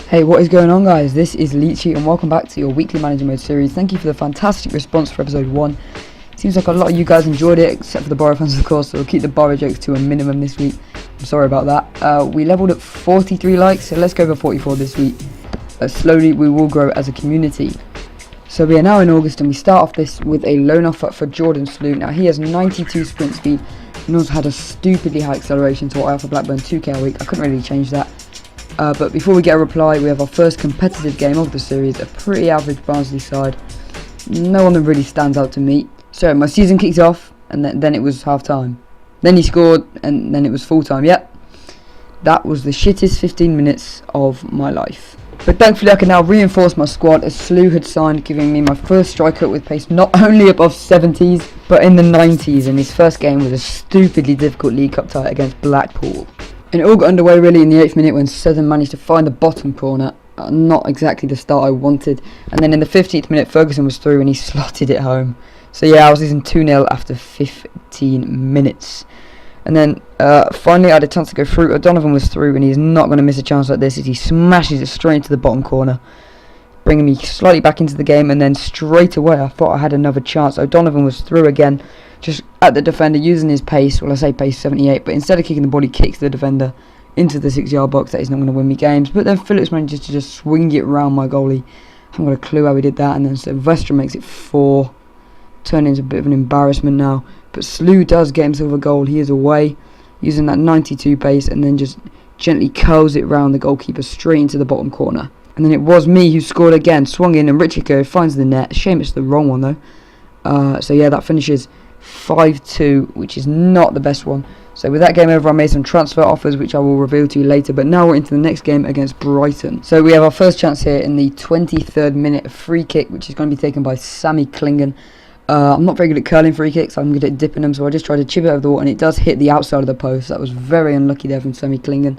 Hey, what is going on, guys? This is Leechy and welcome back to your weekly manager mode series. Thank you for the fantastic response for episode 1. Seems like a lot of you guys enjoyed it, except for the Borough fans, of course, so we'll keep the Borough jokes to a minimum this week. I'm sorry about that. We leveled at 43 likes, so let's go for 44 this week. Slowly we will grow as a community. So we are now in August and we start off this with a loan offer for Jordan Slew. Now he has 92 sprint speed and also had a stupidly high acceleration, so I offer Blackburn 2k a week. I couldn't really change that. But before we get a reply, we have our first competitive game of the series, a pretty average Barnsley side. No one that really stands out to me. So my season kicks off, and then it was half time. Then he scored, and then it was full time. Yep, that was the shittest 15 minutes of my life. But thankfully I can now reinforce my squad as Slew had signed, giving me my first striker with pace not only above 70s, but in the 90s, and his first game was a stupidly difficult League Cup tie against Blackpool. And it all got underway really in the 8th minute when Southern managed to find the bottom corner. Not exactly the start I wanted. And then in the 15th minute Ferguson was through and he slotted it home. So yeah, I was losing 2-0 after 15 minutes. And then finally I had a chance to go through. O'Donovan was through and he's not going to miss a chance like this as he smashes it straight into the bottom corner, bringing me slightly back into the game. And then straight away I thought I had another chance. O'Donovan was through again, just at the defender using his pace. Well, I say pace 78, but instead of kicking the ball, he kicks the defender into the 6-yard box. That is not going to win me games. But then Phillips manages to just swing it round my goalie. I haven't got a clue how he did that. And then Sylvester makes it 4, turning into a bit of an embarrassment now. But Slew does get himself a goal. He is away, using that 92 pace, and then just gently curls it round the goalkeeper straight into the bottom corner. And then it was me who scored again, swung in, and Richiko finds the net. Shame it's the wrong one though. So yeah, that finishes 5-2, which is not the best one. So with that game over, I made some transfer offers which I will reveal to you later, but now we're into the next game against Brighton. So we have our first chance here in the 23rd minute, a free kick which is going to be taken by Sammy Klingen. I'm not very good at curling free kicks, I'm good at dipping them, so I just tried to chip it over the wall and it does hit the outside of the post. That was very unlucky there from Sammy Klingen.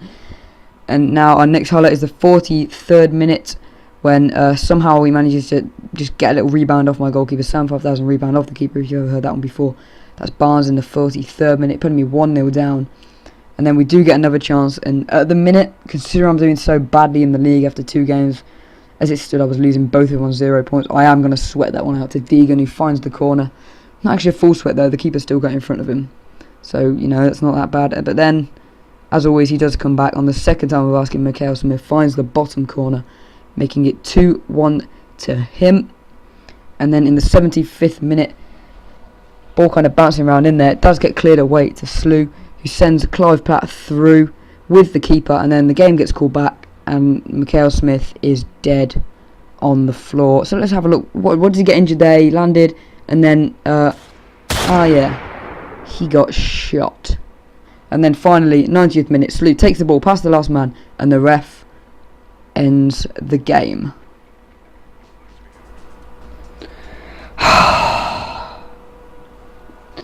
And now our next highlight is the 43rd minute, when somehow he manages to just get a little rebound off my goalkeeper. Sam 5000 rebound off the keeper, if you've ever heard that one before. That's Barnes in the 43rd minute, putting me 1-0 down. And then we do get another chance, and at the minute, considering I'm doing so badly in the league after 2 games, as it stood I was losing both of them on 0 points, I am going to sweat that one out to Deegan, who finds the corner. Not actually a full sweat though, the keeper still got in front of him. So, you know, that's not that bad. But then, as always, he does come back on the second time of asking. Mikhail Smith finds the bottom corner, making it 2-1 to him. And then in the 75th minute, ball kind of bouncing around in there, it does get cleared away to Slew, who sends Clive Platt through with the keeper, and then the game gets called back and Mikhail Smith is dead on the floor. So let's have a look. What did he get injured there? He landed and then yeah, he got shot. And then finally 90th minute, Slew takes the ball past the last man and the ref ends the game.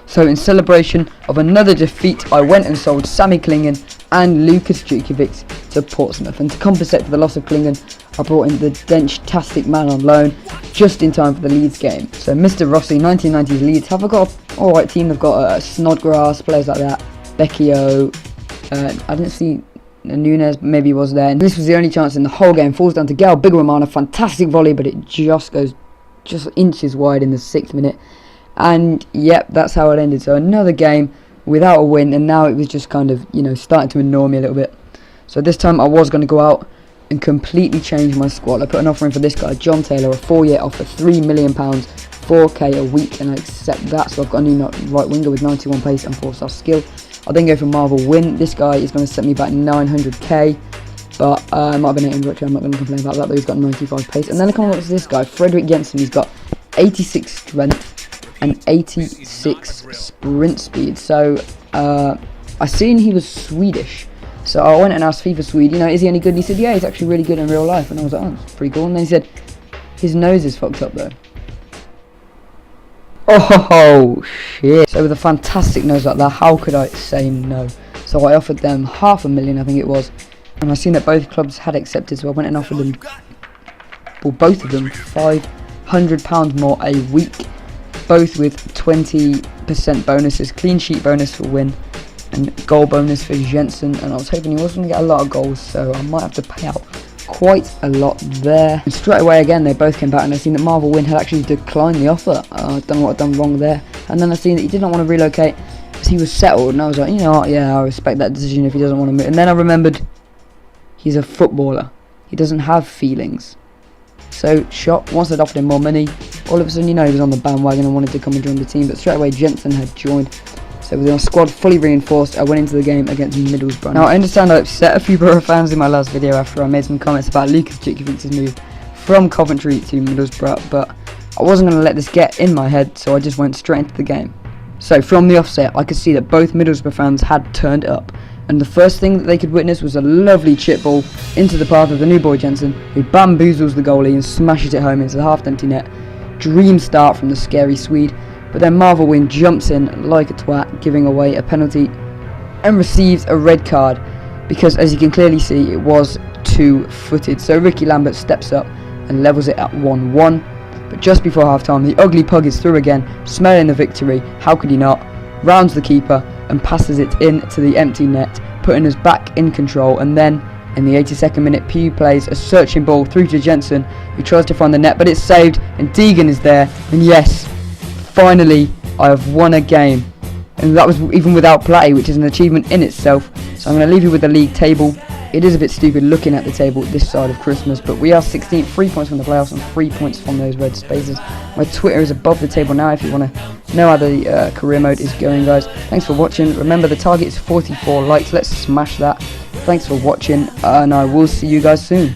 So in celebration of another defeat, I went and sold Sammy Klingen and Lucas Djukovic to Portsmouth. And to compensate for the loss of Klingen, I brought in the Dench-tastic man on loan just in time for the Leeds game. So Mr. Rossi, 1990s Leeds, have I got an alright team? They've got Snodgrass, players like that, Becchio, I didn't see Nunes, maybe he was there. And this was the only chance in the whole game. Falls down to Gal Bigramana, fantastic volley, but it just goes inches wide in the 6th minute. And yep, that's how it ended. So another game without a win, and now it was just kind of, you know, starting to annoy me a little bit. So this time I was going to go out and completely change my squad. I put an offer in for this guy, John Taylor, a 4-year offer, £3 million, 4k a week, and I accept that. So I've got a new right winger with 91 pace and 4-star skill. I'll then go for Marvel Win. This guy is going to set me back 900k, but I might have been 800, I'm not going to complain about that, but he's got 95 pace. And then I come up to this guy, Frederick Jensen. He's got 86 strength and 86 sprint speed. So I seen he was Swedish, so I went and asked FIFA Swede, you know, is he any good? And he said, yeah, he's actually really good in real life. And I was like, oh, that's pretty cool. And then he said, his nose is fucked up though. Oh shit. So with a fantastic nose like that, how could I say no? So I offered them $500,000, I think it was, and I seen that both clubs had accepted, so I went and offered them, well, both of them £500 more a week, both with 20% bonuses, clean sheet bonus for Win and goal bonus for Jensen. And I was hoping he wasn't going to get a lot of goals, so I might have to pay out quite a lot there. And straight away again they both came back, and I seen that Marvel Wynn had actually declined the offer. I don't know what I'd done wrong there. And then I seen that he did not want to relocate because he was settled, and I was like, you know what, yeah, I respect that decision if he doesn't want to move. And then I remembered he's a footballer. He doesn't have feelings. So Shop, once they'd offered him more money, all of a sudden, you know, he was on the bandwagon and wanted to come and join the team. But straight away Jensen had joined. So with our squad fully reinforced, I went into the game against Middlesbrough. Now I understand I upset a few Borough fans in my last video after I made some comments about Lucas Djukovic's move from Coventry to Middlesbrough, but I wasn't going to let this get in my head, so I just went straight into the game. So from the offset, I could see that both Middlesbrough fans had turned up, and the first thing that they could witness was a lovely chip ball into the path of the new boy Jensen, who bamboozles the goalie and smashes it home into the half-empty net. Dream start from the scary Swede, but then Marvel Wynn jumps in like a twat, giving away a penalty and receives a red card because, as you can clearly see, it was two-footed. So Ricky Lambert steps up and levels it at 1-1. But just before half-time, the ugly pug is through again, smelling the victory. How could he not? Rounds the keeper and passes it into the empty net, putting us back in control. And then, in the 82nd minute, Pew plays a searching ball through to Jensen, who tries to find the net, but it's saved, and Deegan is there. And yes, finally, I have won a game. And that was even without play, which is an achievement in itself. So I'm going to leave you with the league table. It is a bit stupid looking at the table this side of Christmas, but we are 16th, 3 points from the playoffs and 3 points from those red spaces. My Twitter is above the table now if you want to know how the career mode is going, guys. Thanks for watching. Remember, the target is 44 likes. Let's smash that. Thanks for watching, and I will see you guys soon.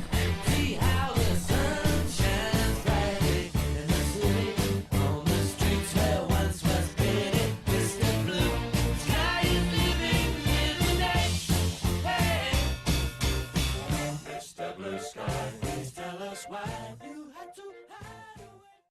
Blue sky, please tell us why.